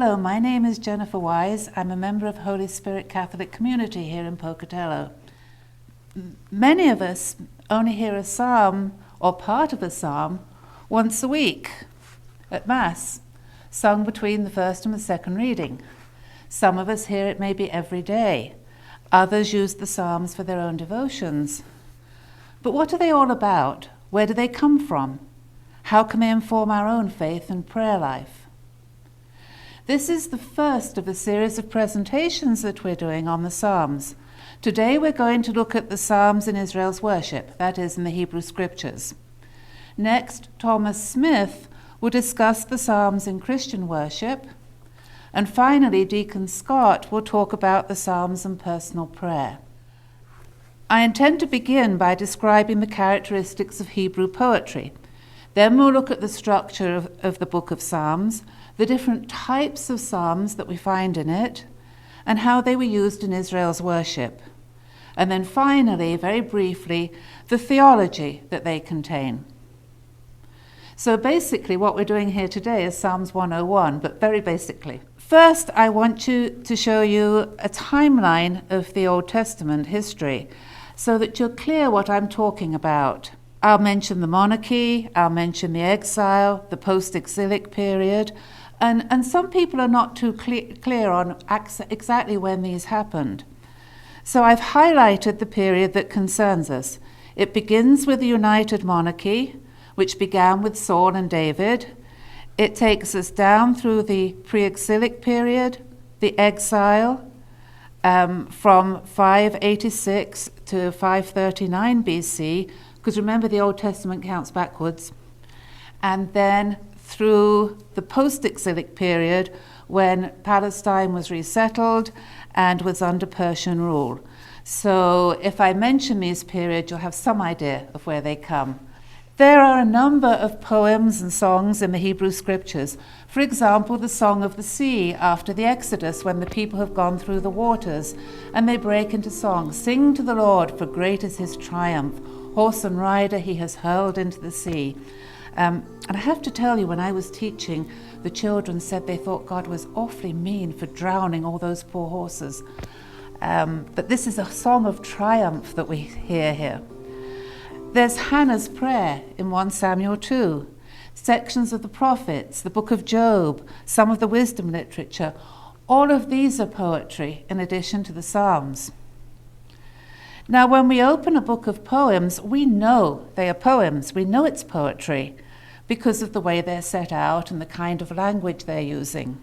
Hello, my name is Jennifer Wise. I'm a member of Holy Spirit Catholic Community here in Pocatello. Many of us only hear a psalm or part of a psalm once a week at Mass, sung between the first and the second reading. Some of us hear it maybe every day. Others use the psalms for their own devotions. But what are they all about? Where do they come from? How can they inform our own faith and prayer life? This is the first of a series of presentations that we're doing on the Psalms. Today we're going to look at the Psalms in Israel's worship, that is, in the Hebrew Scriptures. Next, Thomas Smith will discuss the Psalms in Christian worship. And finally, Deacon Scott will talk about the Psalms and personal prayer. I intend to begin by describing the characteristics of Hebrew poetry. Then we'll look at the structure of the book of Psalms, the different types of psalms that we find in it, and how they were used in Israel's worship. And then finally, very briefly, the theology that they contain. So basically what we're doing here today is Psalms 101, but very basically. First, I want to show you a timeline of the Old Testament history so that you're clear what I'm talking about. I'll mention the monarchy, I'll mention the exile, the post-exilic period, and some people are not too clear on exactly when these happened. So I've highlighted the period that concerns us. It begins with the united monarchy, which began with Saul and David. It takes us down through the pre-exilic period, the exile, from 586 to 539 BC, because remember the Old Testament counts backwards, and then through the post-exilic period when Palestine was resettled and was under Persian rule. So if I mention these periods, you'll have some idea of where they come. There are a number of poems and songs in the Hebrew Scriptures. For example, the Song of the Sea after the Exodus, when the people have gone through the waters, and they break into song. Sing to the Lord, for great is his triumph. Horse and rider he has hurled into the sea. And I have to tell you, when I was teaching, the children said they thought God was awfully mean for drowning all those poor horses. But this is a song of triumph that we hear here. There's Hannah's prayer in 1 Samuel 2, sections of the prophets, the book of Job, some of the wisdom literature. All of these are poetry in addition to the Psalms. Now, when we open a book of poems, we know they are poems. We know it's poetry because of the way they're set out and the kind of language they're using.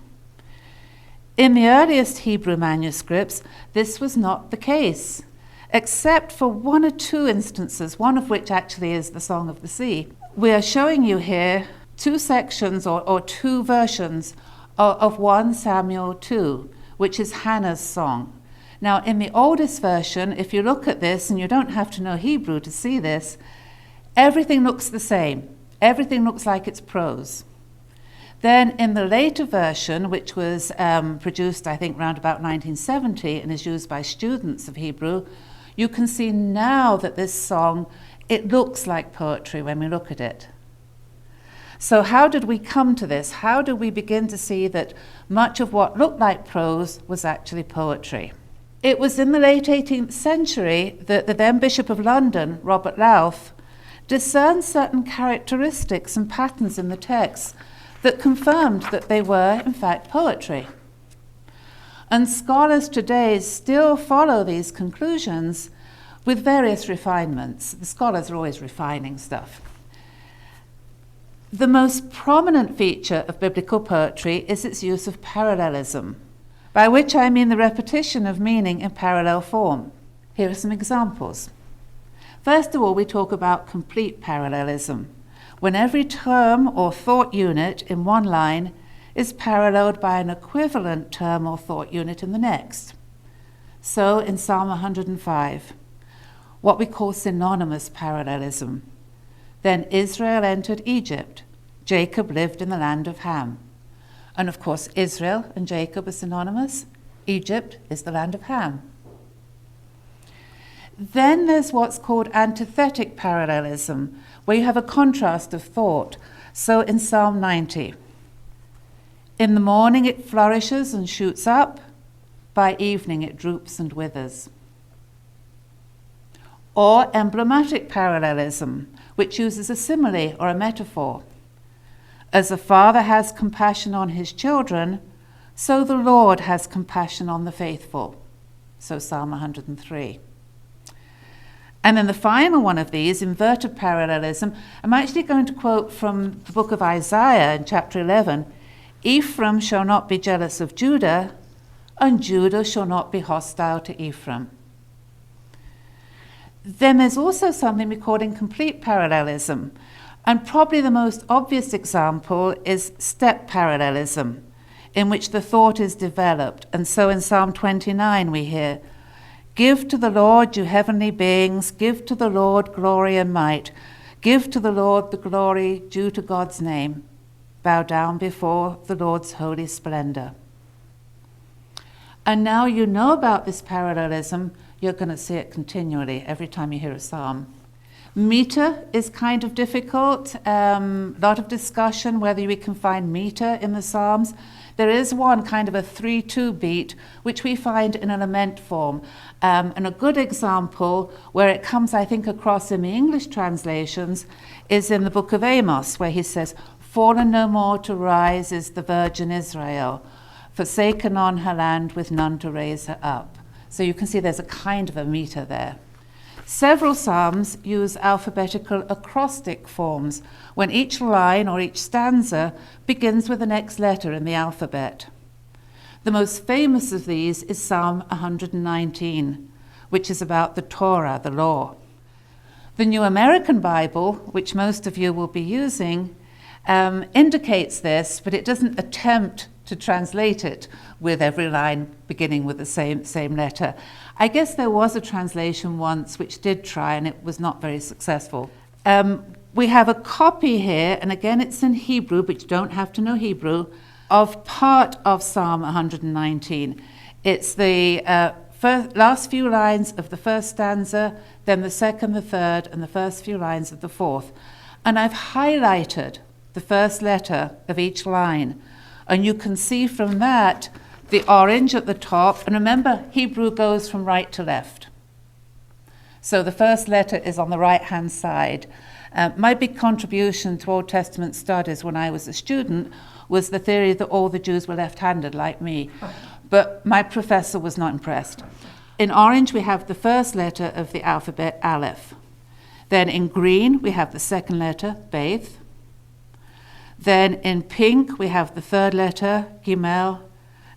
In the earliest Hebrew manuscripts, this was not the case, except for one or two instances, one of which actually is the Song of the Sea. We are showing you here two sections or two versions of 1 Samuel 2, which is Hannah's song. Now, in the oldest version, if you look at this, and you don't have to know Hebrew to see this, everything looks the same. Everything looks like it's prose. Then in the later version, which was produced, I think, around about 1970 and is used by students of Hebrew, you can see now that this song, it looks like poetry when we look at it. So how did we come to this? How did we begin to see that much of what looked like prose was actually poetry? It was in the late 18th century that the then Bishop of London, Robert Lowth, discerned certain characteristics and patterns in the text that confirmed that they were, in fact, poetry. And scholars today still follow these conclusions with various refinements. The scholars are always refining stuff. The most prominent feature of biblical poetry is its use of parallelism, by which I mean the repetition of meaning in parallel form. Here are some examples. First of all, we talk about complete parallelism, when every term or thought unit in one line is paralleled by an equivalent term or thought unit in the next. So in Psalm 105, what we call synonymous parallelism. Then Israel entered Egypt. Jacob lived in the land of Ham. And of course, Israel and Jacob are synonymous. Egypt is the land of Ham. Then there's what's called antithetic parallelism, where you have a contrast of thought. So in Psalm 90, In the morning it flourishes and shoots up. By evening it droops and withers. Or emblematic parallelism, which uses a simile or a metaphor. As a father has compassion on his children, so the Lord has compassion on the faithful. So Psalm 103. And then the final one of these, inverted parallelism, I'm actually going to quote from the book of Isaiah in chapter 11. Ephraim shall not be jealous of Judah, and Judah shall not be hostile to Ephraim. Then there's also something we call incomplete parallelism. And probably the most obvious example is step parallelism, in which the thought is developed. And so in Psalm 29 we hear, give to the Lord, you heavenly beings, give to the Lord glory and might. Give to the Lord the glory due to God's name. Bow down before the Lord's holy splendor. And now you know about this parallelism, you're going to see it continually every time you hear a psalm. Meter is kind of difficult. Lot of discussion whether we can find meter in the Psalms. There is one kind of a 3-2 beat, which we find in a lament form. And a good example where it comes, I think, across in the English translations is in the book of Amos, where he says, fallen no more to rise is the virgin Israel, forsaken on her land with none to raise her up. So you can see there's a kind of a meter there. Several psalms use alphabetical acrostic forms when each line or each stanza begins with the next letter in the alphabet. The most famous of these is Psalm 119, which is about the Torah, the law. The New American Bible, which most of you will be using, indicates this, but it doesn't attempt to translate it with every line beginning with the same letter. I guess there was a translation once which did try, and it was not very successful. We have a copy here, and again it's in Hebrew, but you don't have to know Hebrew, of part of Psalm 119. It's the last few lines of the first stanza, then the second, the third, and the first few lines of the fourth. And I've highlighted the first letter of each line. And you can see from that the orange at the top. And remember, Hebrew goes from right to left. So the first letter is on the right-hand side. My big contribution to Old Testament studies when I was a student was the theory that all the Jews were left-handed like me. But my professor was not impressed. In orange, we have the first letter of the alphabet, Aleph. Then in green, we have the second letter, Beth. Then in pink, we have the third letter, Gimel,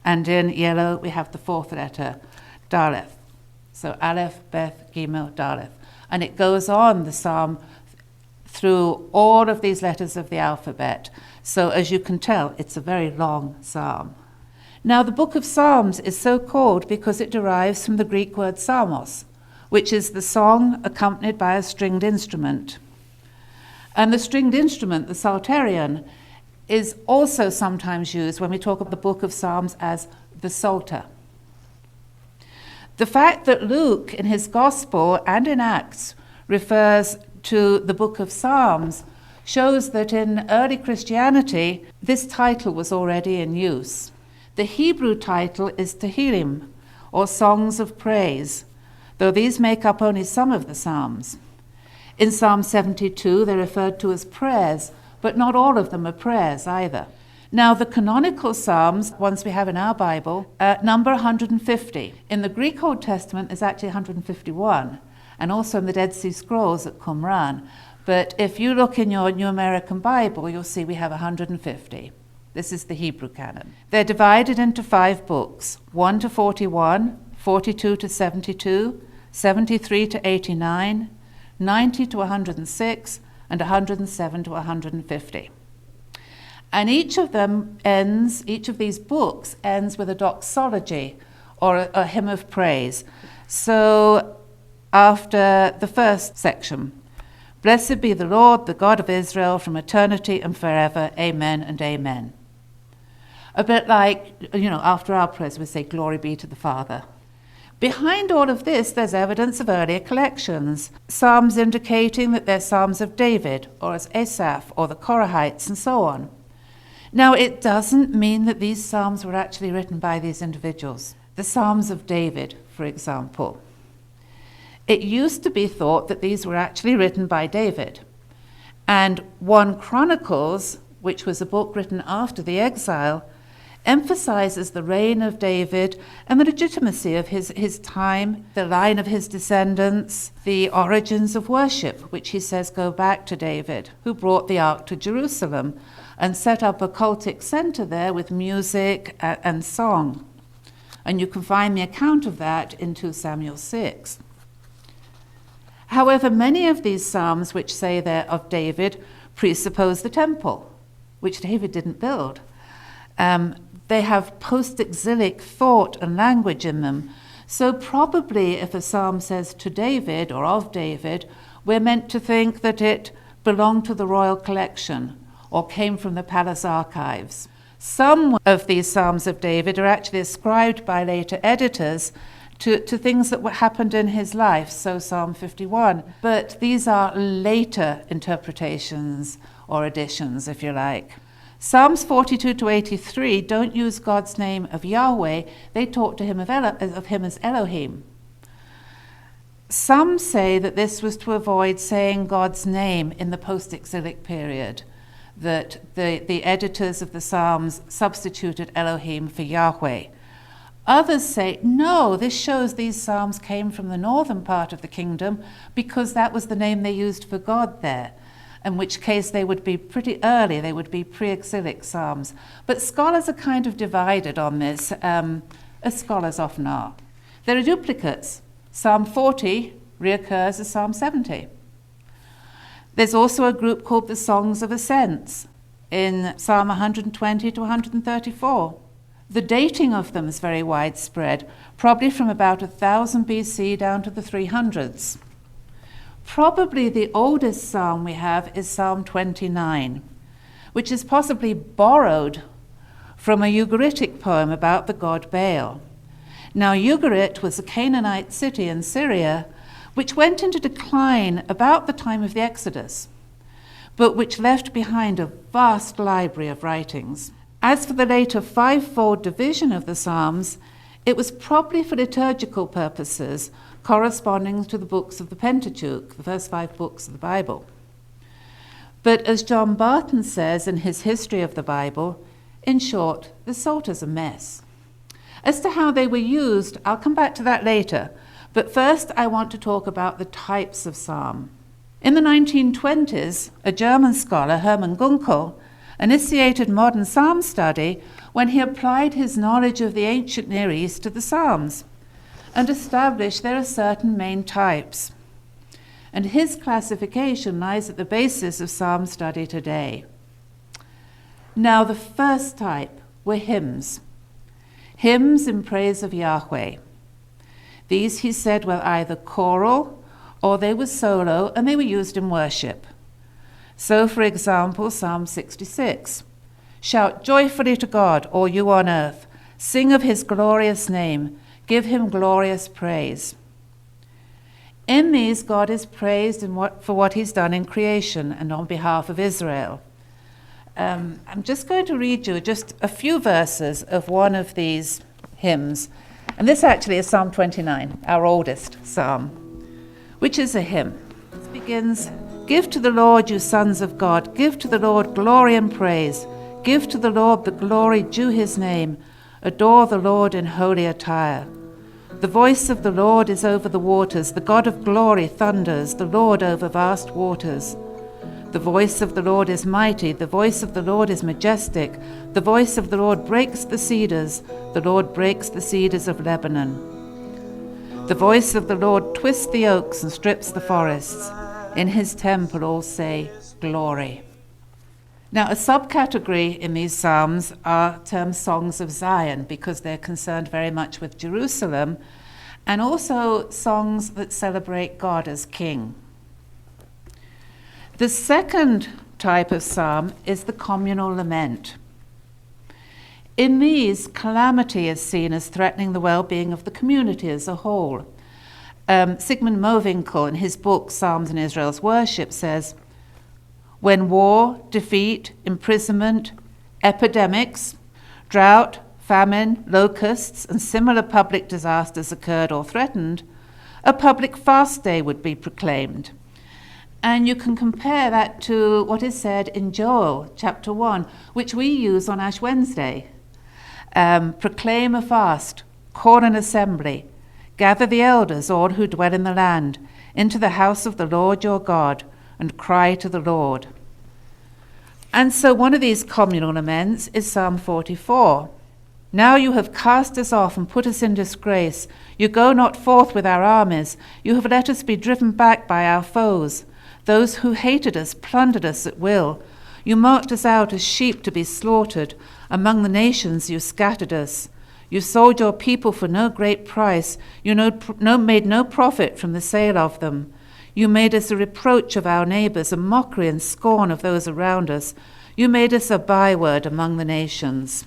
and in yellow, we have the fourth letter, Daleth. So Aleph, Beth, Gimel, Daleth. And it goes on, the psalm, through all of these letters of the alphabet. So as you can tell, it's a very long psalm. Now, the book of Psalms is so called because it derives from the Greek word psalmos, which is the song accompanied by a stringed instrument. And the stringed instrument, the psalterion, is also sometimes used when we talk of the book of Psalms as the Psalter. The fact that Luke, in his Gospel and in Acts, refers to the book of Psalms shows that in early Christianity, this title was already in use. The Hebrew title is Tehillim, or Songs of Praise, though these make up only some of the Psalms. In Psalm 72, they're referred to as prayers, but not all of them are prayers either. Now, the canonical Psalms, ones we have in our Bible, number 150. In the Greek Old Testament, there's actually 151, and also in the Dead Sea Scrolls at Qumran. But if you look in your New American Bible, you'll see we have 150. This is the Hebrew canon. They're divided into 5 books, 1 to 41, 42 to 72, 73 to 89, 90 to 106, and 107 to 150. And each of these books ends with a doxology, or a hymn of praise. So after the first section, blessed be the Lord, the God of Israel, from eternity and forever, amen and amen. A bit like, after our prayers we say, glory be to the Father. Behind all of this, there's evidence of earlier collections, psalms indicating that they're psalms of David, or as Asaph, or the Korahites, and so on. Now, it doesn't mean that these psalms were actually written by these individuals. The Psalms of David, for example. It used to be thought that these were actually written by David. And 1 Chronicles, which was a book written after the exile, emphasizes the reign of David and the legitimacy of his time, the line of his descendants, the origins of worship, which he says go back to David, who brought the ark to Jerusalem and set up a cultic center there with music and song. And you can find the account of that in 2 Samuel 6. However, many of these psalms which say they're of David presuppose the temple, which David didn't build. They have post-exilic thought and language in them. So probably if a psalm says to David or of David, we're meant to think that it belonged to the royal collection or came from the palace archives. Some of these psalms of David are actually ascribed by later editors to things that happened in his life, so Psalm 51. But these are later interpretations or additions, if you like. Psalms 42 to 83 don't use God's name of Yahweh. They talk to him of him as Elohim. Some say that this was to avoid saying God's name in the post-exilic period, that the editors of the Psalms substituted Elohim for Yahweh. Others say, no, this shows these psalms came from the northern part of the kingdom because that was the name they used for God there, in which case they would be pretty early, they would be pre-exilic psalms. But scholars are kind of divided on this, as scholars often are. There are duplicates. Psalm 40 reoccurs as Psalm 70. There's also a group called the Songs of Ascents in Psalm 120 to 134. The dating of them is very widespread, probably from about 1000 BC down to the 300s. Probably the oldest psalm we have is Psalm 29, which is possibly borrowed from a Ugaritic poem about the god Baal. Now, Ugarit was a Canaanite city in Syria, which went into decline about the time of the Exodus, but which left behind a vast library of writings. As for the later fivefold division of the Psalms, it was probably for liturgical purposes, corresponding to the books of the Pentateuch, the first 5 books of the Bible. But as John Barton says in his History of the Bible, in short, the Psalter's a mess. As to how they were used, I'll come back to that later, but first I want to talk about the types of psalm. In the 1920s, a German scholar, Hermann Gunkel, initiated modern psalm study when he applied his knowledge of the ancient Near East to the Psalms and established there are certain main types. And his classification lies at the basis of psalm study today. Now, the first type were hymns. Hymns in praise of Yahweh. These, he said, were either choral or they were solo, and they were used in worship. So, for example, Psalm 66. Shout joyfully to God, all you on earth. Sing of his glorious name. Give him glorious praise. In these, God is praised for what he's done in creation and on behalf of Israel. I'm just going to read you just a few verses of one of these hymns. And this actually is Psalm 29, our oldest psalm, which is a hymn. It begins, give to the Lord, you sons of God. Give to the Lord glory and praise. Give to the Lord the glory due his name. Adore the Lord in holy attire. The voice of the Lord is over the waters. The God of glory thunders, the Lord over vast waters. The voice of the Lord is mighty. The voice of the Lord is majestic. The voice of the Lord breaks the cedars. The Lord breaks the cedars of Lebanon. The voice of the Lord twists the oaks and strips the forests. In his temple all say, glory. Now, a subcategory in these psalms are termed songs of Zion because they're concerned very much with Jerusalem, and also songs that celebrate God as king. The second type of psalm is the communal lament. In these, calamity is seen as threatening the well-being of the community as a whole. Sigmund Mowinckel, in his book Psalms in Israel's Worship, says, when war, defeat, imprisonment, epidemics, drought, famine, locusts, and similar public disasters occurred or threatened, a public fast day would be proclaimed. And you can compare that to what is said in Joel chapter 1, which we use on Ash Wednesday. Proclaim a fast, call an assembly, gather the elders, all who dwell in the land, into the house of the Lord your God, and cry to the Lord. And so one of these communal laments is Psalm 44. Now you have cast us off and put us in disgrace. You go not forth with our armies. You have let us be driven back by our foes. Those who hated us plundered us at will. You marked us out as sheep to be slaughtered. Among the nations you scattered us. You sold your people for no great price. You made no profit from the sale of them. You made us a reproach of our neighbors, a mockery and scorn of those around us. You made us a byword among the nations.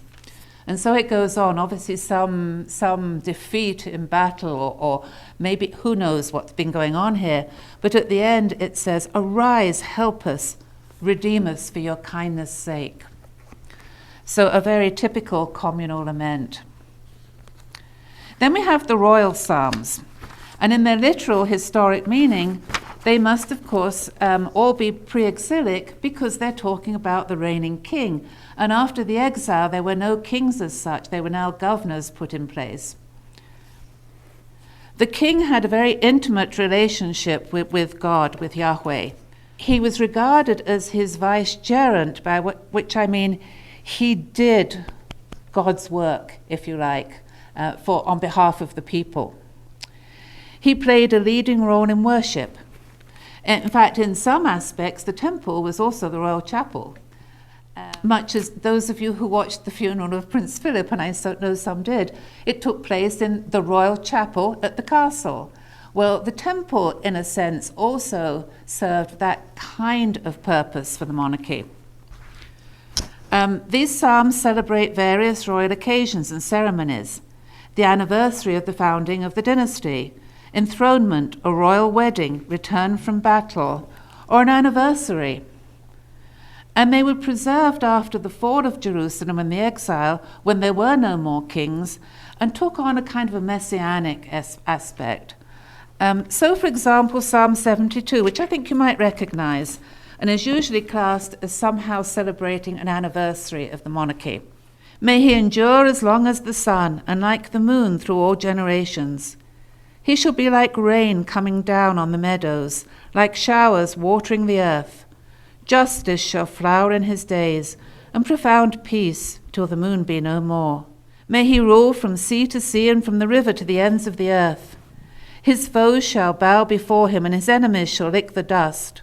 And so it goes on. Obviously some defeat in battle or maybe who knows what's been going on here. But at the end it says, arise, help us, redeem us for your kindness' sake. So a very typical communal lament. Then we have the royal psalms. And in their literal historic meaning, they must, of course, all be pre-exilic because they're talking about the reigning king. And after the exile, there were no kings as such. They were now governors put in place. The king had a very intimate relationship with God, with Yahweh. He was regarded as his vicegerent, by which I mean he did God's work, if you like, on behalf of the people. He played a leading role in worship. In fact, in some aspects, the temple was also the royal chapel. Much as those of you who watched the funeral of Prince Philip, and I know some did, it took place in the royal chapel at the castle. Well, the temple, in a sense, also served that kind of purpose for the monarchy. These psalms celebrate various royal occasions and ceremonies. The anniversary of the founding of the dynasty, enthronement, a royal wedding, return from battle, or an anniversary. And they were preserved after the fall of Jerusalem and the exile, when there were no more kings, and took on a kind of a messianic aspect. So, for example, Psalm 72, which I think you might recognize, and is usually classed as somehow celebrating an anniversary of the monarchy. May he endure as long as the sun, and like the moon through all generations. He shall be like rain coming down on the meadows, like showers watering the earth. Justice shall flower in his days, and profound peace till the moon be no more. May he rule from sea to sea and from the river to the ends of the earth. His foes shall bow before him, and his enemies shall lick the dust.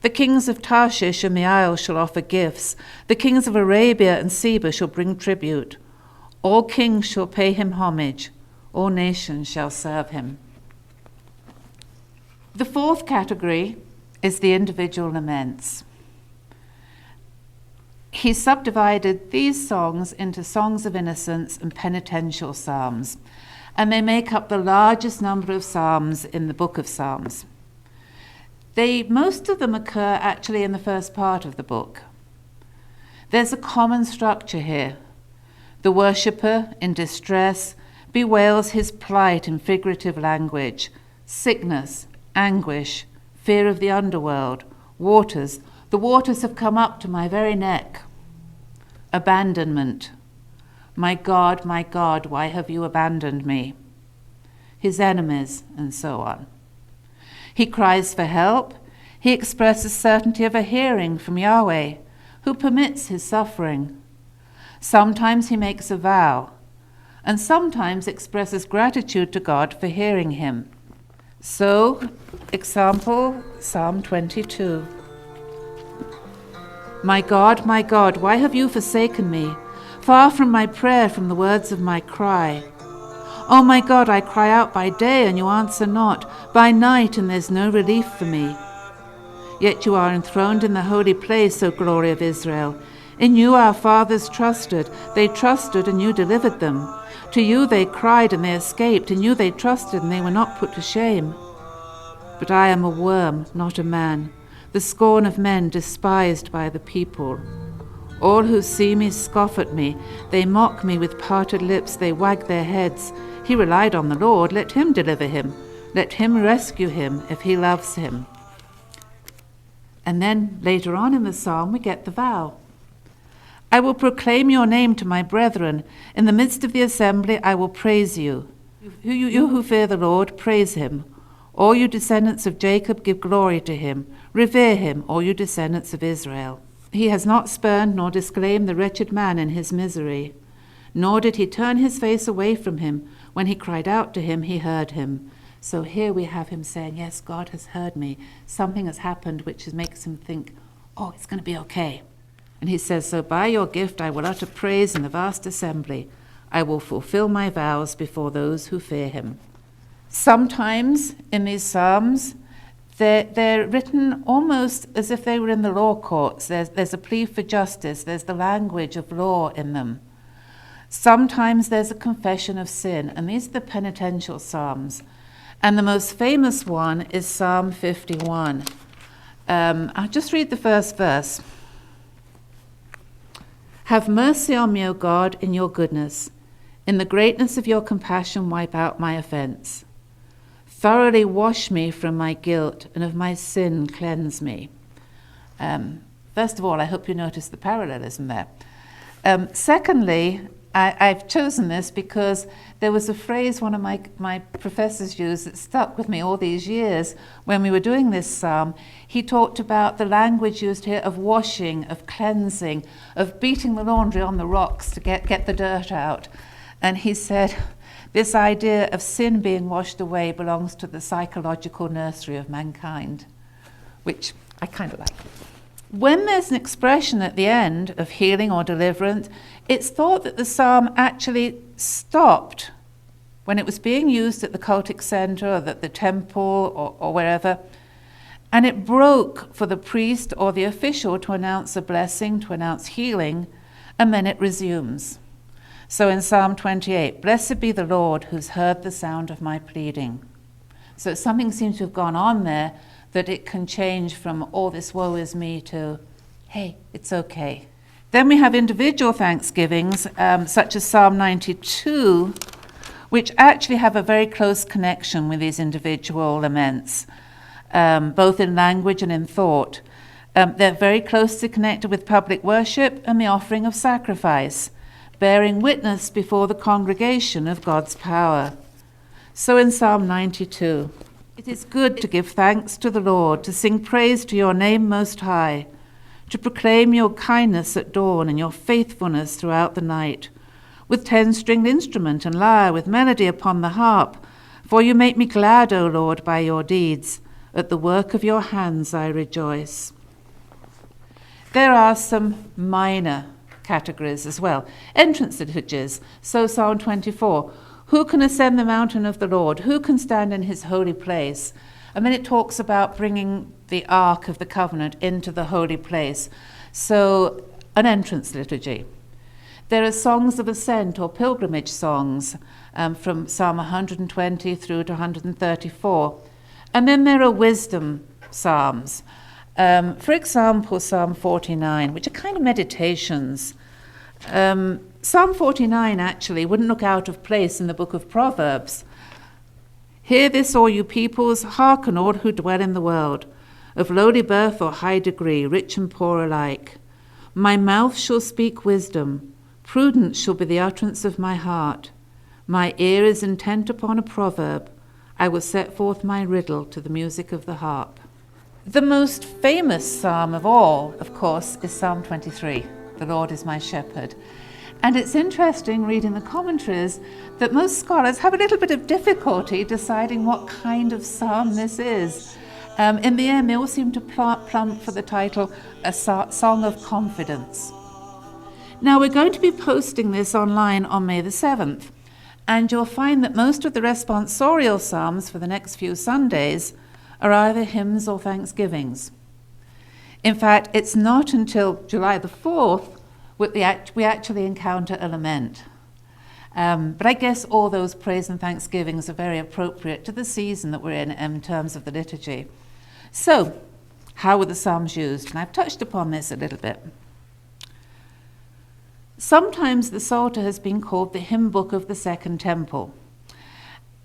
The kings of Tarshish and the isles shall offer gifts. The kings of Arabia and Seba shall bring tribute. All kings shall pay him homage. All nations shall serve him. The fourth category is the individual laments. He subdivided these songs into songs of innocence and penitential psalms, and they make up the largest number of psalms in the book of Psalms. Most of them occur actually in the first part of the book. There's a common structure here. The worshipper in distress bewails his plight in figurative language, sickness, anguish, fear of the underworld, waters. The waters have come up to my very neck. Abandonment. My God, why have you abandoned me? His enemies, and so on. He cries for help. He expresses certainty of a hearing from Yahweh, who permits his suffering. Sometimes he makes a vow, and sometimes expresses gratitude to God for hearing him. So, example, Psalm 22. My God, why have you forsaken me? Far from my prayer, from the words of my cry. Oh my God, I cry out by day and you answer not, by night and there's no relief for me. Yet you are enthroned in the holy place, O glory of Israel. In you our fathers trusted. They trusted and you delivered them. To you they cried and they escaped. In you they trusted and they were not put to shame. But I am a worm, not a man, the scorn of men, despised by the people. All who see me scoff at me. They mock me with parted lips. They wag their heads. He relied on the Lord. Let him deliver him. Let him rescue him if he loves him. And then later on in the psalm, we get the vow. I will proclaim your name to my brethren. In the midst of the assembly, I will praise you. You who fear the Lord, praise him. All you descendants of Jacob, give glory to him. Revere him, all you descendants of Israel. He has not spurned nor disclaimed the wretched man in his misery. Nor did he turn his face away from him. When he cried out to him, he heard him. So here we have him saying, yes, God has heard me. Something has happened which makes him think, oh, it's going to be okay. And he says, so by your gift I will utter praise in the vast assembly. I will fulfill my vows before those who fear him. Sometimes in these psalms, they're written almost as if they were in the law courts. There's a plea for justice. There's the language of law in them. Sometimes there's a confession of sin, and these are the penitential psalms. And the most famous one is Psalm 51. I'll just read the first verse. Have mercy on me, O God, in your goodness. In the greatness of your compassion, wipe out my offense. Thoroughly wash me from my guilt, and of my sin cleanse me. First of all, I hope you notice the parallelism there. Secondly, I've chosen this because there was a phrase one of my professors used that stuck with me all these years when we were doing this psalm. He talked about the language used here of washing, of cleansing, of beating the laundry on the rocks to get the dirt out. And he said, this idea of sin being washed away belongs to the psychological nursery of mankind, which I kind of like. When there's an expression at the end of healing or deliverance, it's thought that the psalm actually stopped when it was being used at the cultic center or at the temple or wherever, and it broke for the priest or the official to announce a blessing, to announce healing, and then it resumes. So in Psalm 28, blessed be the Lord who's heard the sound of my pleading. So something seems to have gone on there that it can change from all this woe is me to, hey, it's okay. Then we have individual thanksgivings, such as Psalm 92, which actually have a very close connection with these individual laments, both in language and in thought. They're very closely connected with public worship and the offering of sacrifice, bearing witness before the congregation of God's power. So in Psalm 92, it is good to give thanks to the Lord, to sing praise to your name most high, to proclaim your kindness at dawn and your faithfulness throughout the night, with 10-stringed instrument and lyre, with melody upon the harp. For you make me glad, O Lord, by your deeds. At the work of your hands I rejoice. There are some minor categories as well. Entrance liturgies. So Psalm 24. Who can ascend the mountain of the Lord? Who can stand in his holy place? And then it talks about bringing the Ark of the Covenant into the holy place. So an entrance liturgy. There are songs of ascent or pilgrimage songs from Psalm 120 through to 134. And then there are wisdom psalms. For example, Psalm 49, which are kind of meditations. Psalm 49 actually wouldn't look out of place in the book of Proverbs. Hear this, all you peoples, hearken all who dwell in the world, of lowly birth or high degree, rich and poor alike. My mouth shall speak wisdom, prudence shall be the utterance of my heart. My ear is intent upon a proverb, I will set forth my riddle to the music of the harp. The most famous psalm of all, of course, is Psalm 23, the Lord is my shepherd. And it's interesting reading the commentaries that most scholars have a little bit of difficulty deciding what kind of psalm this is. In the end, they all seem to plump for the title, A Song of Confidence. Now, we're going to be posting this online on May the 7th, and you'll find that most of the responsorial psalms for the next few Sundays are either hymns or thanksgivings. In fact, it's not until July the 4th we actually encounter a lament. But I guess all those praise and thanksgivings are very appropriate to the season that we're in terms of the liturgy. So, how were the psalms used? And I've touched upon this a little bit. Sometimes the Psalter has been called the hymn book of the Second Temple.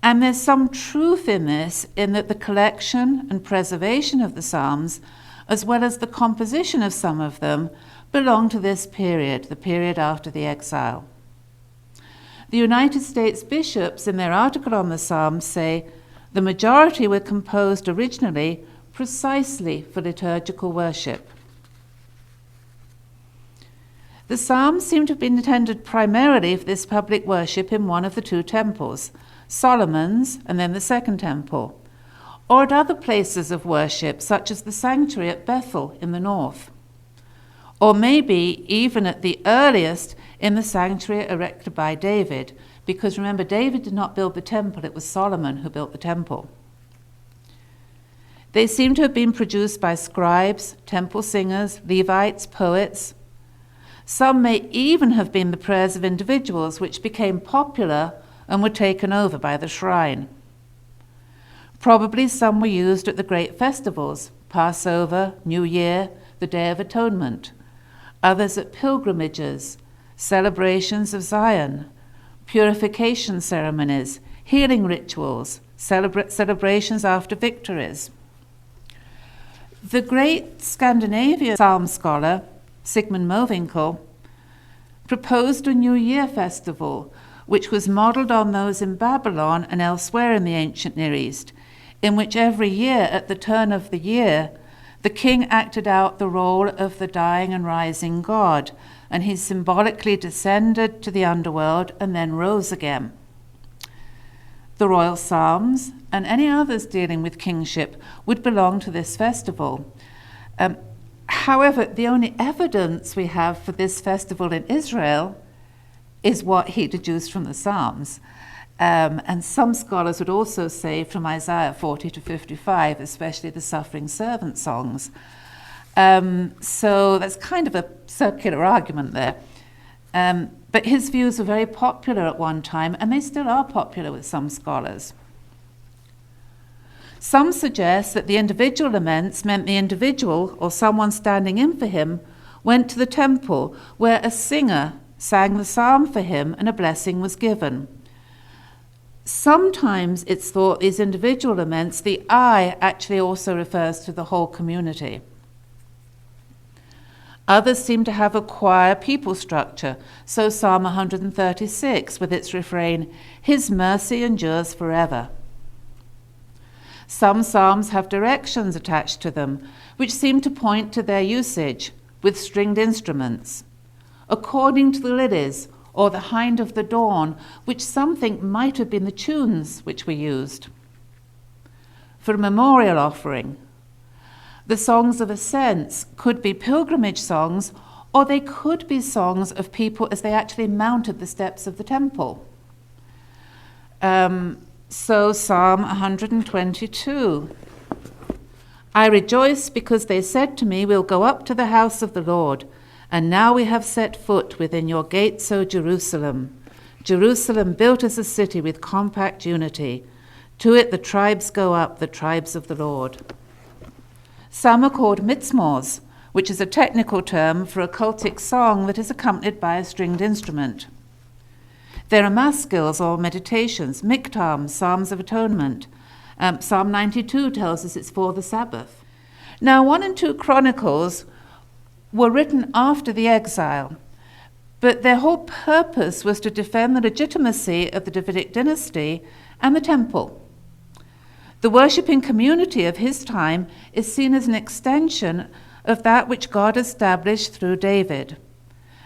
And there's some truth in this, in that the collection and preservation of the Psalms, as well as the composition of some of them, belong to this period, the period after the exile. The United States bishops, in their article on the Psalms, say the majority were composed originally precisely for liturgical worship. The Psalms seem to have been intended primarily for this public worship in one of the two temples, Solomon's and then the Second Temple, or at other places of worship, such as the sanctuary at Bethel in the north, or maybe even at the earliest in the sanctuary erected by David, because remember, David did not build the temple, it was Solomon who built the temple. They seem to have been produced by scribes, temple singers, Levites, poets. Some may even have been the prayers of individuals which became popular and were taken over by the shrine. Probably some were used at the great festivals, Passover, New Year, the Day of Atonement, others at pilgrimages, celebrations of Zion, purification ceremonies, healing rituals, celebrations after victories. The great Scandinavian psalm scholar, Sigmund Mowinckel, proposed a New Year festival, which was modelled on those in Babylon and elsewhere in the ancient Near East, in which every year at the turn of the year, the king acted out the role of the dying and rising god, and he symbolically descended to the underworld and then rose again. The royal psalms and any others dealing with kingship would belong to this festival. However, the only evidence we have for this festival in Israel is what he deduced from the Psalms. And some scholars would also say from Isaiah 40 to 55, especially the suffering servant songs. So that's kind of a circular argument there. But his views were very popular at one time, and they still are popular with some scholars. Some suggest that the individual laments meant the individual, or someone standing in for him, went to the temple where a singer sang the psalm for him and a blessing was given. Sometimes it's thought these individual laments, the I actually also refers to the whole community. Others seem to have a choir people structure, so Psalm 136 with its refrain, "His mercy endures forever." Some psalms have directions attached to them, which seem to point to their usage with stringed instruments. According to the lilies, or the hind of the dawn, which some think might have been the tunes which were used. For a memorial offering, the songs of ascents could be pilgrimage songs, or they could be songs of people as they actually mounted the steps of the temple. So Psalm 122. I rejoice because they said to me, we'll go up to the house of the Lord. And now we have set foot within your gates, O Jerusalem. Jerusalem built as a city with compact unity. To it the tribes go up, the tribes of the Lord. Some are called mitzmors, which is a technical term for a cultic song that is accompanied by a stringed instrument. There are maskils or meditations, miktam, psalms of atonement. Psalm 92 tells us it's for the Sabbath. Now, 1 and 2 Chronicles were written after the exile, but their whole purpose was to defend the legitimacy of the Davidic dynasty and the temple. The worshipping community of his time is seen as an extension of that which God established through David,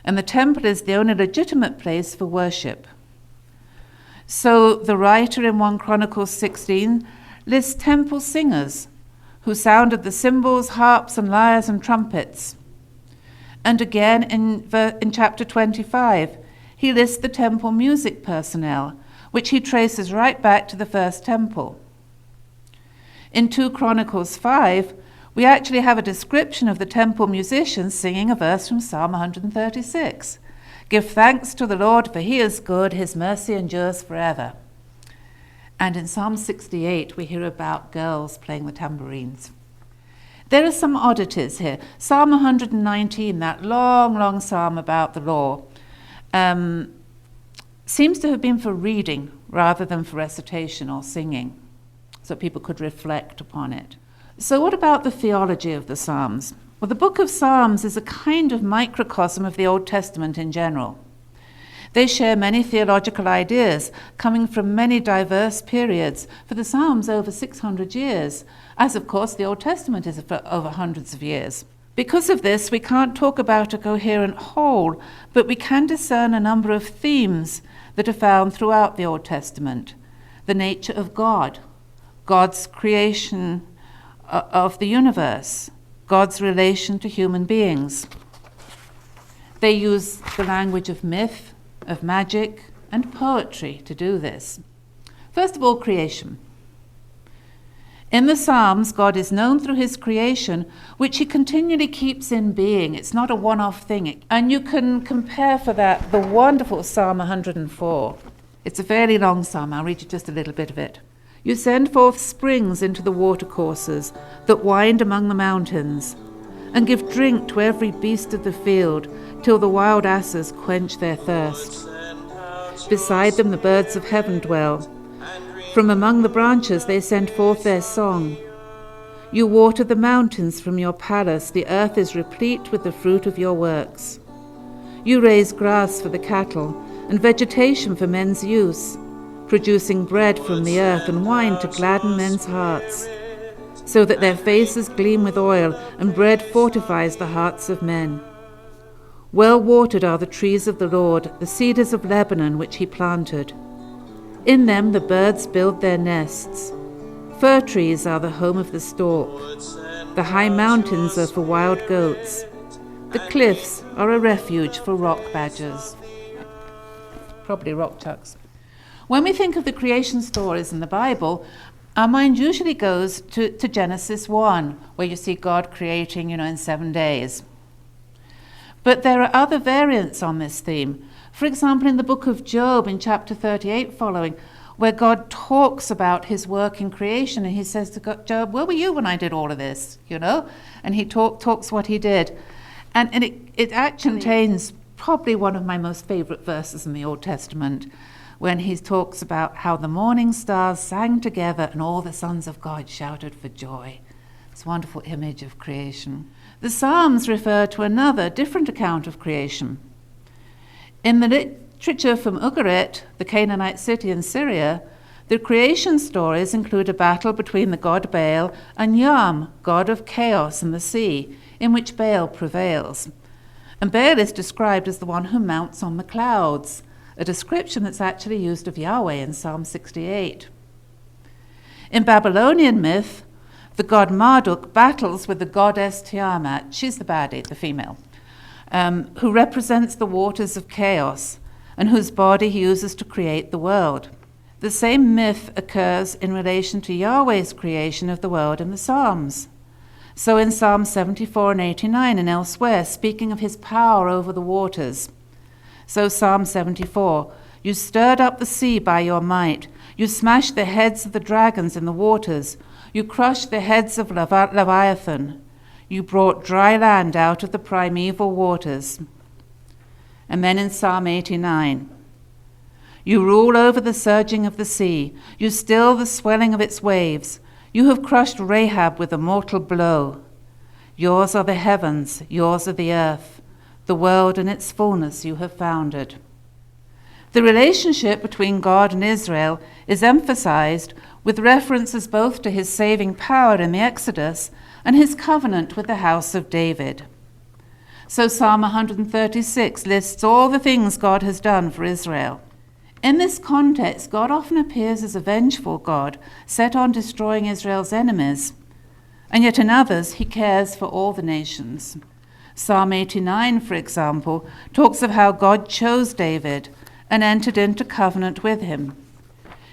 and the temple is the only legitimate place for worship. So the writer in 1 Chronicles 16 lists temple singers who sounded the cymbals, harps, and lyres and trumpets. And again in chapter 25, he lists the temple music personnel, which he traces right back to the first temple. In 2 Chronicles 5, we actually have a description of the temple musicians singing a verse from Psalm 136. Give thanks to the Lord, for he is good, his mercy endures forever. And in Psalm 68, we hear about girls playing the tambourines. There are some oddities here. Psalm 119, that long, long psalm about the law, seems to have been for reading rather than for recitation or singing, so people could reflect upon it. So what about the theology of the Psalms? Well, the book of Psalms is a kind of microcosm of the Old Testament in general. They share many theological ideas coming from many diverse periods. For the Psalms, over 600 years, as of course the Old Testament is for over hundreds of years. Because of this, we can't talk about a coherent whole, but we can discern a number of themes that are found throughout the Old Testament. The nature of God, God's creation of the universe, God's relation to human beings. They use the language of myth, of magic, and poetry to do this. First of all, creation. In the Psalms, God is known through his creation, which he continually keeps in being. It's not a one-off thing. And you can compare for that the wonderful Psalm 104. It's a fairly long psalm. I'll read you just a little bit of it. You send forth springs into the watercourses that wind among the mountains, and give drink to every beast of the field, till the wild asses quench their thirst. Beside them the birds of heaven dwell. From among the branches they send forth their song. You water the mountains from your palace, the earth is replete with the fruit of your works. You raise grass for the cattle, and vegetation for men's use, producing bread from the earth and wine to gladden men's hearts, so that their faces gleam with oil, and bread fortifies the hearts of men. Well watered are the trees of the Lord, the cedars of Lebanon which he planted. In them the birds build their nests. Fir trees are the home of the stork. The high mountains are for wild goats. The cliffs are a refuge for rock badgers. Probably rock chucks. When we think of the creation stories in the Bible, our mind usually goes to Genesis 1, where you see God creating, in 7 days. But there are other variants on this theme. For example, in the book of Job, in chapter 38 following, where God talks about his work in creation, and he says to Job, where were you when I did all of this, And he talks what he did. And it actually contains probably one of my most favorite verses in the Old Testament, when he talks about how the morning stars sang together and all the sons of God shouted for joy. It's a wonderful image of creation. The Psalms refer to another, different account of creation. In the literature from Ugarit, the Canaanite city in Syria, the creation stories include a battle between the god Baal and Yam, god of chaos and the sea, in which Baal prevails. And Baal is described as the one who mounts on the clouds, a description that's actually used of Yahweh in Psalm 68. In Babylonian myth, the god Marduk battles with the goddess Tiamat, she's the baddie, the female, who represents the waters of chaos and whose body he uses to create the world. The same myth occurs in relation to Yahweh's creation of the world in the Psalms. So in Psalm 74 and 89 and elsewhere, speaking of his power over the waters. So Psalm 74, you stirred up the sea by your might. You smashed the heads of the dragons in the waters. You crushed the heads of Leviathan. You brought dry land out of the primeval waters. And then in Psalm 89, you rule over the surging of the sea. You still the swelling of its waves. You have crushed Rahab with a mortal blow. Yours are the heavens, yours are the earth. The world and its fullness you have founded. The relationship between God and Israel is emphasized with references both to his saving power in the Exodus and his covenant with the house of David. So Psalm 136 lists all the things God has done for Israel. In this context, God often appears as a vengeful God, set on destroying Israel's enemies, and yet in others he cares for all the nations. Psalm 89, for example, talks of how God chose David and entered into covenant with him.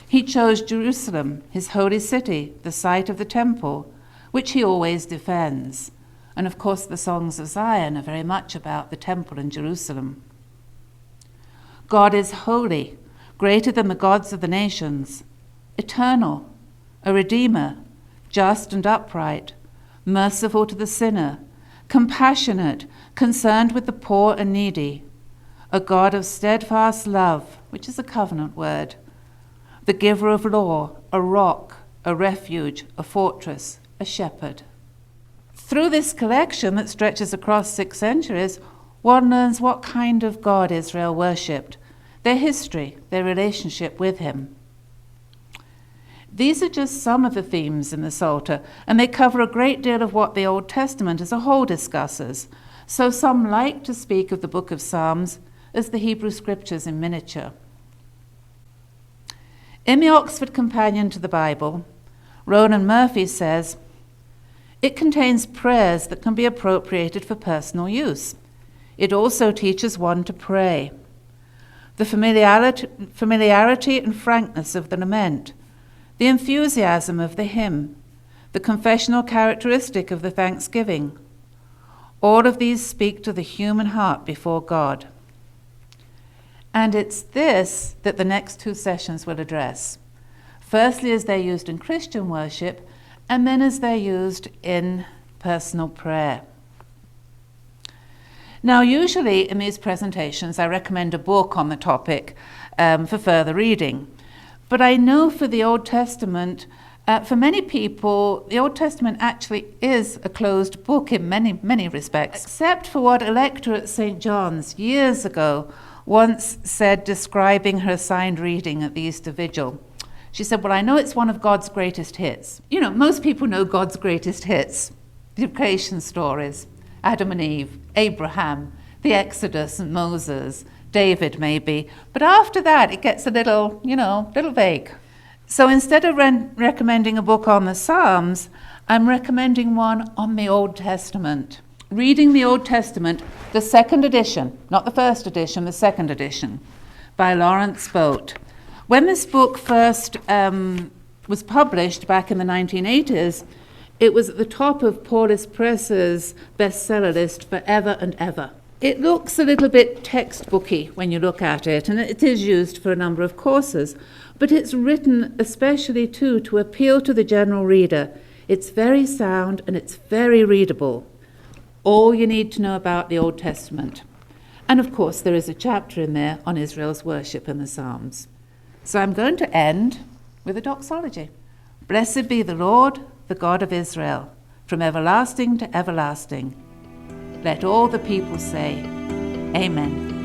He chose Jerusalem, his holy city, the site of the temple, which he always defends. And of course the songs of Zion are very much about the temple in Jerusalem. God is holy, greater than the gods of the nations, eternal, a redeemer, just and upright, merciful to the sinner, compassionate, concerned with the poor and needy, a God of steadfast love, which is a covenant word, the giver of law, a rock, a refuge, a fortress, a shepherd. Through this collection that stretches across 6 centuries, one learns what kind of God Israel worshipped, their history, their relationship with him. These are just some of the themes in the Psalter, and they cover a great deal of what the Old Testament as a whole discusses. So some like to speak of the book of Psalms as the Hebrew Scriptures in miniature. In the Oxford Companion to the Bible, Ronan Murphy says, "It contains prayers that can be appropriated for personal use. It also teaches one to pray. The familiarity and frankness of the lament, the enthusiasm of the hymn, the confessional characteristic of the thanksgiving, all of these speak to the human heart before God." And it's this that the next 2 sessions will address. Firstly, as they're used in Christian worship, and then as they're used in personal prayer. Now, usually in these presentations, I recommend a book on the topic for further reading. But I know for the Old Testament, for many people, the Old Testament actually is a closed book in many, many respects, except for what a lecturer at St. John's years ago once said describing her assigned reading at the Easter Vigil. She said, "Well, I know it's one of God's greatest hits." You know, most people know God's greatest hits, the creation stories, Adam and Eve, Abraham, the Exodus and Moses, David maybe. But after that, it gets a little vague. So instead of recommending a book on the Psalms, I'm recommending one on the Old Testament. Reading the Old Testament, the 2nd edition, not the 1st edition, the 2nd edition, by Lawrence Boat. When this book first was published back in the 1980s, it was at the top of Paulus Press's bestseller list forever and ever. It looks a little bit textbooky when you look at it, and it is used for a number of courses, but it's written especially too to appeal to the general reader. It's very sound and it's very readable. All you need to know about the Old Testament. And of course, there is a chapter in there on Israel's worship in the Psalms. So I'm going to end with a doxology. Blessed be the Lord, the God of Israel, from everlasting to everlasting. Let all the people say, Amen.